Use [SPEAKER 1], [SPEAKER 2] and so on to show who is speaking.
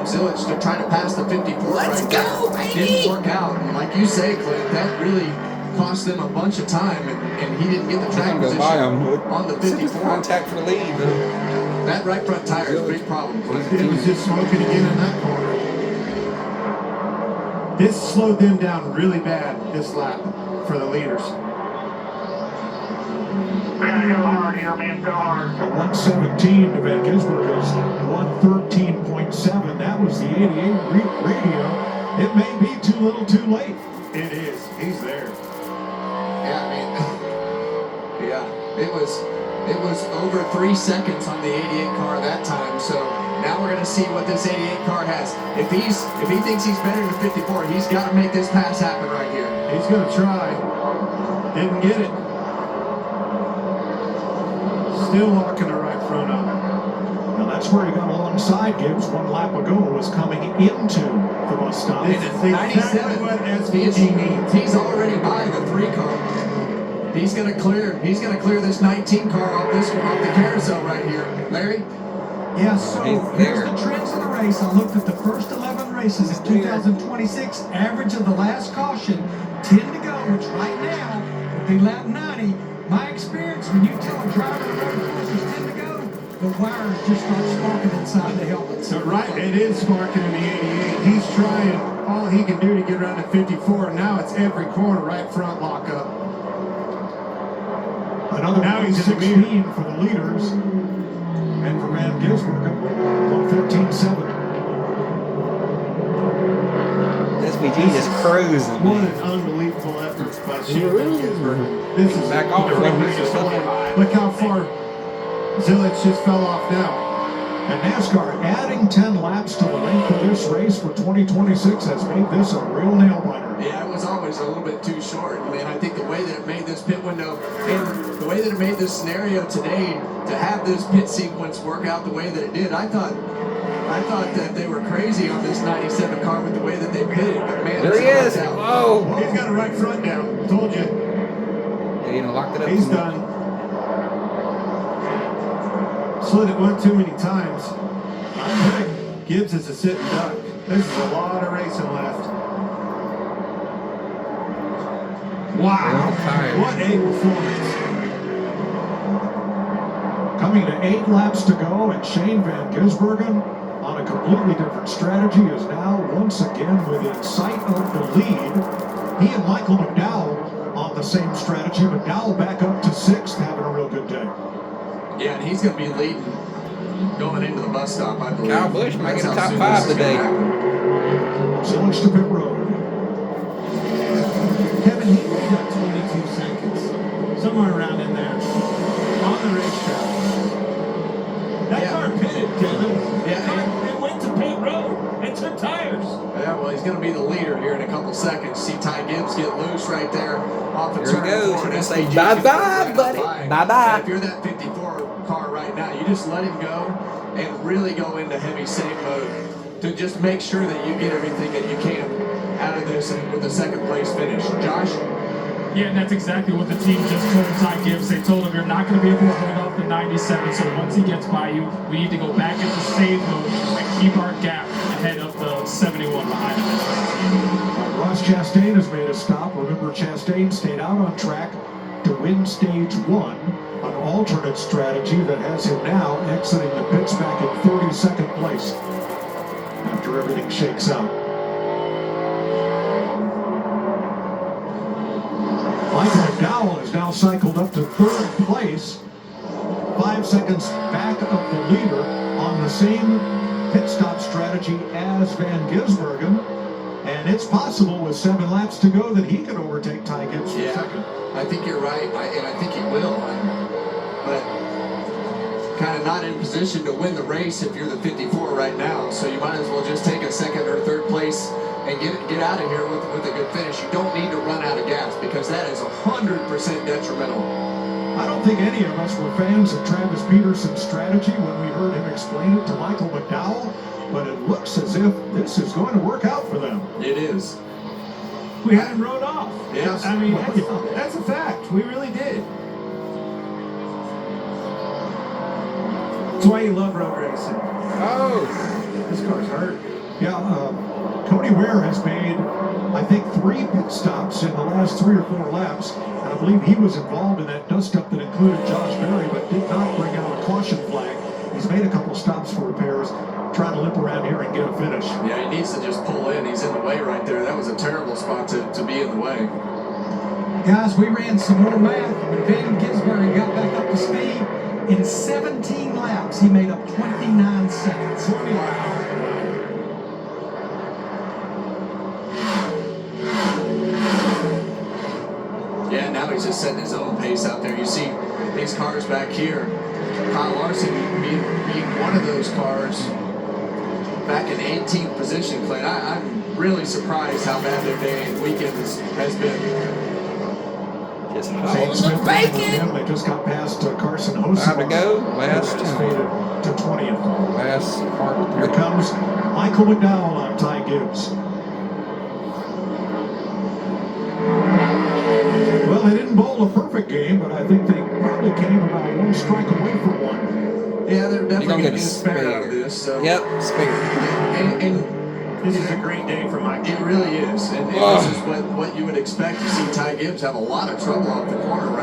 [SPEAKER 1] from Zilich to try to pass the 54.
[SPEAKER 2] Let's go, baby!
[SPEAKER 1] Didn't work out. And like you say, Glen, that really cost them a bunch of time, and he didn't get the track position on the 54.
[SPEAKER 2] Contact for the lead.
[SPEAKER 1] That right front tire is a big problem.
[SPEAKER 3] It was just smoking again in that corner. This slowed them down really bad this lap for the leaders.
[SPEAKER 4] Go hard here, man, go hard.
[SPEAKER 5] 117 to Van Gisbergen's 113.7. That was the 88 radio. It may be too little too late.
[SPEAKER 3] It is. He's there.
[SPEAKER 1] Yeah, I mean, yeah, it was over 3 seconds on the 88 car that time. So now we're gonna see what this 88 car has. If he thinks he's better than 54, he's got to make this pass happen right here.
[SPEAKER 3] He's gonna try. Didn't get it. Still locking the right front up.
[SPEAKER 5] Now that's where he got alongside Gibbs 1 lap ago, was coming into the bus stop.
[SPEAKER 3] This is exactly what SVG needs.
[SPEAKER 1] He's already by the 3 car. He's gonna clear this 19 car off the carousel right here. Larry?
[SPEAKER 6] Yeah, so here's the trends of the race. I looked at the first 11 races in 2026. Average of the last caution, 10 to go, which right now would be lap 90. My experience, when you tell a driver the road course is 10 to go, the wires just start sparking inside the helmet.
[SPEAKER 3] So right, it is sparking in the 88. He's trying all he can do to get around to 54. Now it's every corner right front lockup.
[SPEAKER 5] Another
[SPEAKER 3] now he's
[SPEAKER 5] 16 for the leaders. And for Van Gisbergen, 114.7.
[SPEAKER 2] SVG just cruising.
[SPEAKER 3] What an unbelievable effort by Van Gisbergen. This is
[SPEAKER 2] back off.
[SPEAKER 3] Look how far Zilich just fell off now.
[SPEAKER 5] And NASCAR adding 10 laps to the length of this race for 2026 has made this a real nail biter.
[SPEAKER 1] Yeah, it was always a little bit too short. I mean, I think the way that it made this pit window and the way that it made this scenario today to have this pit sequence work out the way that it did, I thought that they were crazy on this 97 car with the way that they pitted. But man,
[SPEAKER 2] there he is. Whoa.
[SPEAKER 3] He's got a right front down. Told you.
[SPEAKER 2] They even locked it up.
[SPEAKER 3] He's done. Slid it one too many times. I think Gibbs is a sitting duck. This is a lot of racing left. Wow. What a performance.
[SPEAKER 5] Coming to 8 laps to go, and Shane Van Gisbergen on a completely different strategy is now once again within sight of the lead. He and Michael McDowell on the same strategy. McDowell back up to 6th, having a real good day.
[SPEAKER 1] Yeah, and he's going to be leading going into the bus stop, I believe.
[SPEAKER 2] Kyle Busch might get a top 5 today.
[SPEAKER 5] Zilich to pit road.
[SPEAKER 3] Kevin, he made up 22 seconds. Somewhere around in there. On the racetrack. That car pitted, Kevin.
[SPEAKER 1] Yeah,
[SPEAKER 7] it went to pit road. It took tires.
[SPEAKER 1] Yeah, well, he's going to be the leader here in a couple seconds. See Ty Gibbs get loose right there off of turn 4.
[SPEAKER 2] He's gonna say bye-bye, buddy. Bye-bye.
[SPEAKER 1] If you're that 54 car right now, you just let him go and really go into heavy save mode to just make sure that you get everything that you can out of this with a second place finish. Josh?
[SPEAKER 7] Yeah, and that's exactly what the team just told Ty Gibbs. They told him you're not going to be able to hold off the 97, so once he gets by you, we need to go back into save mode and keep our gap ahead of the 71 behind him.
[SPEAKER 5] Ross Chastain has made a stop. Remember, Chastain stayed out on track to win stage 1, an alternate strategy that has him now exiting the pits back in 32nd place after everything shakes out. Michael McDowell is now cycled up to 3rd place, 5 seconds back of the leader on the same pit stop strategy as Van Gisbergen. And it's possible with 7 laps to go that he could overtake Ty Gibbs for second.
[SPEAKER 1] I think you're right, and I think he will. But kind of not in position to win the race if you're the 54 right now. So you might as well just take a 2nd or 3rd place and get out of here with a good finish. You don't need to run out of gas because that is 100% detrimental.
[SPEAKER 5] I don't think any of us were fans of Travis Peterson's strategy when we heard him explain it to Michael McDowell, but it looks as if this is going to work out for them.
[SPEAKER 1] It is.
[SPEAKER 3] We had him rode off.
[SPEAKER 1] Yes.
[SPEAKER 3] I mean, that's a fact. We really did. That's why you love road racing.
[SPEAKER 2] Oh.
[SPEAKER 3] This car's hurt.
[SPEAKER 5] Yeah, Cody Ware has made, I think, 3 pit stops in the last 3 or 4 laps. And I believe he was involved in that dust-up that included Josh Berry, but did not bring out a caution flag. He's made a couple stops for repairs, trying to limp around here and get a finish.
[SPEAKER 1] Yeah, he needs to just pull in. He's in the way right there. That was a terrible spot to be in the way.
[SPEAKER 6] Guys, we ran some more math. When Van Gisbergen got back up to speed, in 17 laps, he made up 29 seconds.
[SPEAKER 1] Yeah, now he's just setting his own pace out there. You see these cars back here. Kyle Larson being one of those cars back in 18th position, Clay. I'm really surprised how bad their day and weekend has been.
[SPEAKER 2] Just
[SPEAKER 5] Shane
[SPEAKER 2] holding
[SPEAKER 5] Smith
[SPEAKER 2] the bacon.
[SPEAKER 5] They just got past Carson Hoseman.
[SPEAKER 2] Time to go. Last
[SPEAKER 5] It's faded to 20th.
[SPEAKER 2] Last part.
[SPEAKER 5] Here comes Michael McDowell on Ty Gibbs. Well, they didn't bowl a perfect game, but I think they probably came about 1 strike away from one.
[SPEAKER 1] Yeah, they're
[SPEAKER 2] You're
[SPEAKER 1] definitely
[SPEAKER 2] gonna
[SPEAKER 1] going to
[SPEAKER 2] get a
[SPEAKER 1] get a spare out of
[SPEAKER 2] spare.
[SPEAKER 1] this. So.
[SPEAKER 2] Yep, spare.
[SPEAKER 1] And
[SPEAKER 3] This is a great day for Mike.
[SPEAKER 1] it really is. And this is what you would expect to see Ty Gibbs have a lot of trouble off the corner right